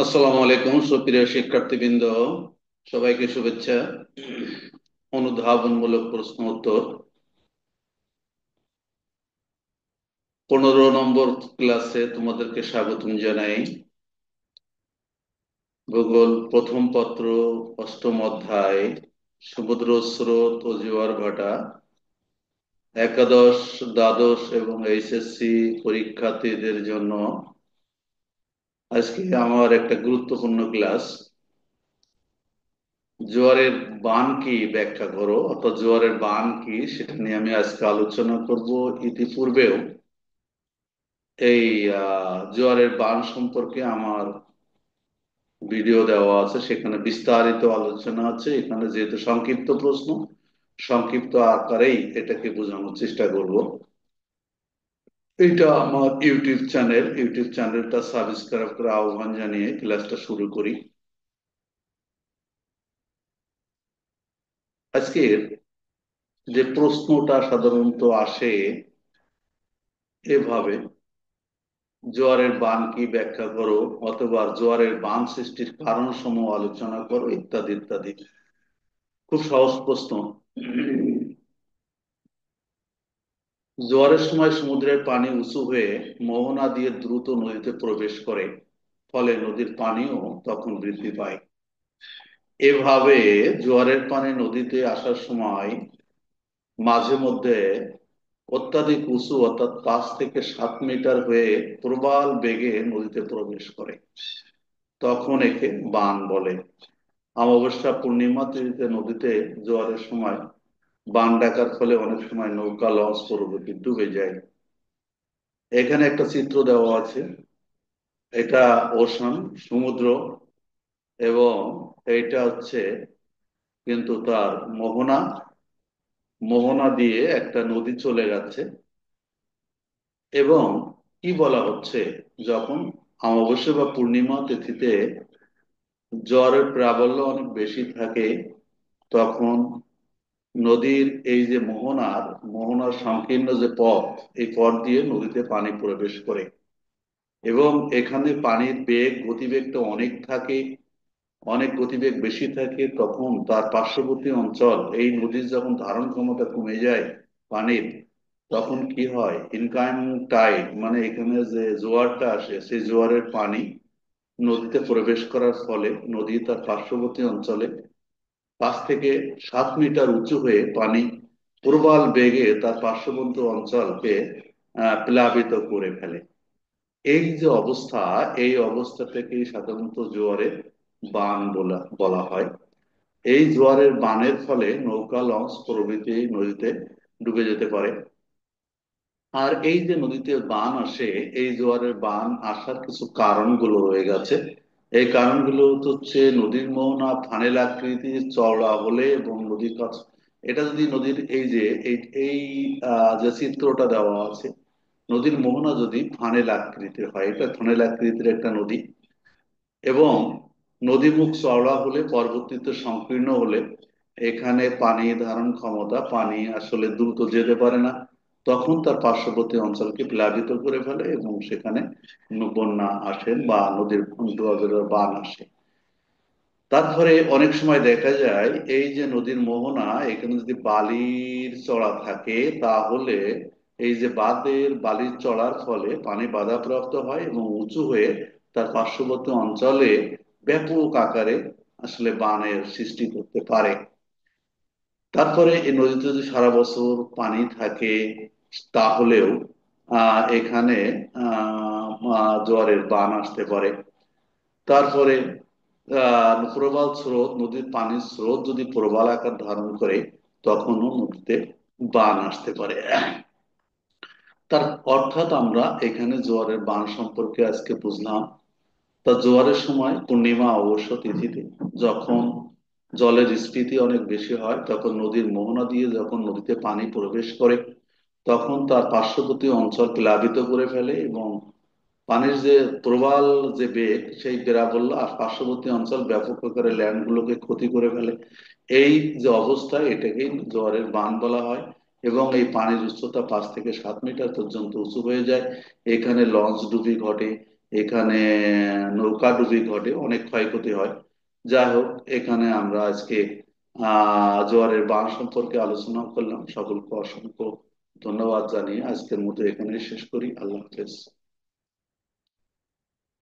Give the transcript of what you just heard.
আসসালামু আলাইকুম সুপ্রিয় শিক্ষার্থীবৃন্দ, সবাইকে শুভেচ্ছা। অনুধাবনমূলক প্রশ্ন উত্তর 15 নম্বর ক্লাসে তোমাদেরকে স্বাগতম জানাই। ভূগোল প্রথম পত্র, অষ্টম অধ্যায়, সমুদ্র স্রোত ও জোয়ার ভাটা। একাদশ, দ্বাদশ এবং এইচএসসি পরীক্ষার্থীদের জন্য আজকে আমার একটা গুরুত্বপূর্ণ ক্লাস। জোয়ারের বান কি ব্যাখ্যা করো, অর্থাৎ জোয়ারের বান কি সেটা নিয়ে আমি আজকে আলোচনা করব। ইতিপূর্বেও এই জোয়ারের বান সম্পর্কে আমার ভিডিও দেওয়া আছে, সেখানে বিস্তারিত আলোচনা আছে। এখানে যেহেতু সংক্ষিপ্ত প্রশ্ন, সংক্ষিপ্ত আকারেই এটাকে বোঝানোর চেষ্টা করব। এটা আমার ইউটিউব চ্যানেলটা সাবস্ক্রাইব করে আহ্বান জানিয়ে ক্লাসটা শুরু করি। আজকের যে প্রশ্নটা সাধারণত আসে এভাবে, জোয়ারের বান কি ব্যাখ্যা করো, অথবা জোয়ারের বান সৃষ্টির কারণ সমূহ আলোচনা করো, ইত্যাদি ইত্যাদি। খুব সহজ প্রশ্ন। জোয়ারের সময় সমুদ্রের পানি উঁচু হয়ে মোহনা দিয়ে দ্রুত নদীতে প্রবেশ করে, ফলে নদীর পানিও তখন বৃদ্ধি পায়। এভাবে জোয়ারের পানি নদীতে আসার সময় মাঝে মধ্যে অত্যাধিক উঁচু, অর্থাৎ 5 থেকে 7 মিটার হয়ে প্রবাল বেগে নদীতে প্রবেশ করে। তখন একে বান বলে। অমাবস্যা, পূর্ণিমা তিথিতে নদীতে জোয়ারের সময় বান ডাকার ফলে অনেক সময় নৌকা, লঞ্চ প্রভৃতি ডুবে যায়। এখানে একটা চিত্র দেওয়া আছে। এটা ওশান, সমুদ্র, এবং এইটা হচ্ছে কিন্তু তার মোহনা। মোহনা দিয়ে একটা নদী চলে যাচ্ছে। এবং কি বলা হচ্ছে, যখন অমাবস্যা বা পূর্ণিমা তিথিতে জ্বরের প্রাবল্য অনেক বেশি থাকে, তখন নদীর এই যে মোহনার সংকীর্ণ যে পথ, এই পথ দিয়ে নদীতে পানি প্রবেশ করে। এবং এখানে পানির গতিবেগটা অনেক থাকে, অনেক গতিবেগ বেশি থাকে। তখন তার পার্শ্ববর্তী অঞ্চল, এই নদীর যখন ধারণ ক্ষমতা কমে যায় পানির, তখন কি হয়, ইনকামিং টাইড, মানে এখানে যে জোয়ারটা আসে, সেই জোয়ারের পানি নদীতে প্রবেশ করার ফলে নদী তার পার্শ্ববর্তী অঞ্চলে 5 থেকে 7 মিটার উঁচু হয়ে পানি প্রবল বেগে তার পার্শ্ববর্তী অঞ্চলকে প্লাবিত করে ফেলে। এই যে অবস্থা, এই অবস্থাটাকেই সাধারণত জোয়ারের বান বলা হয়। এই জোয়ারের বানের ফলে নৌকা, লঞ্চ প্রভৃতি নদীতে ডুবে যেতে পারে। আর এই যে নদীতে বান আসে, এই জোয়ারের বান আসার কিছু কারণগুলো রয়ে গেছে। এই কারণগুলো হচ্ছে নদীর মোহনা ফানেল আকৃতির চওড়া হলে এবং নদীর কাছে, এটা যদি নদীর এই যে এই যে চিত্রটা দেওয়া আছে, নদীর মোহনা যদি ফানেল আকৃতির হয়, এটা ফানেল আকৃতির একটা নদী, এবং নদীমুখ চওড়া হলে, পরবর্তীতে সংকীর্ণ হলে, এখানে পানি ধারণ ক্ষমতা, পানি আসলে দ্রুত যেতে পারে না। তখন তার পার্শ্ববর্তী অঞ্চলকে প্লাবিত করে ফেলে এবং সেখানে বন্যা আসে বা নদীর বান আসে। তারপরে অনেক সময় দেখা যায় এই যে নদীর মোহনা, এখানে যদি বালির চড়া থাকে, তাহলে এই যে বালির চড়ার ফলে পানি বাধাপ্রাপ্ত হয় এবং উঁচু হয়ে তার পার্শ্ববর্তী অঞ্চলে ব্যাপক আকারে আসলে বানের সৃষ্টি করতে পারে। তারপরে এই নদীতে যদি সারা বছর পানি থাকে, তাহলেও এখানে জোয়ারের বান আসতে পারে। তারপরে প্রবাল স্রোত, নদীর পানির স্রোত যদি প্রবাল আকার ধারণ করে, তখনও নদীতে বান আসতে পারে। তার অর্থাৎ আমরা এখানে জোয়ারের বান সম্পর্কে আজকে বুঝলাম। তা জোয়ারের সময় পূর্ণিমা, অবশ্য তিথিতে, যখন জলের স্ফীতি অনেক বেশি হয়, তখন নদীর মোহনা দিয়ে যখন নদীতে পানি প্রবেশ করে, তখন তার পার্শ্ববর্তী অঞ্চল প্লাবিত করে ফেলে এবং পানির যে প্রবাল যে বেগ, সেই প্লাবল্য আর পার্শ্ববর্তী অঞ্চল ব্যাপক আকারে ল্যান্ডগুলোকে ক্ষতি করে ফেলে। এই যে অবস্থা, এটাকেই জোয়ারের বান বলা হয়। এবং এই পানির উচ্চতা 5 থেকে 7 মিটার পর্যন্ত উঁচু হয়ে যায়। এখানে লঞ্চ ডুবি ঘটে। এখানে নৌকাডুবি ঘটে, অনেক ক্ষয়ক্ষতি হয়। যাই হোক, এখানে আমরা আজকে জোয়ারের বান সম্পর্কে আলোচনা করলাম। সকলকে অসংখ্য ধন্যবাদ জানিয়ে আজকের মতো এখানে শেষ করি। আল্লাহ হাফেজ।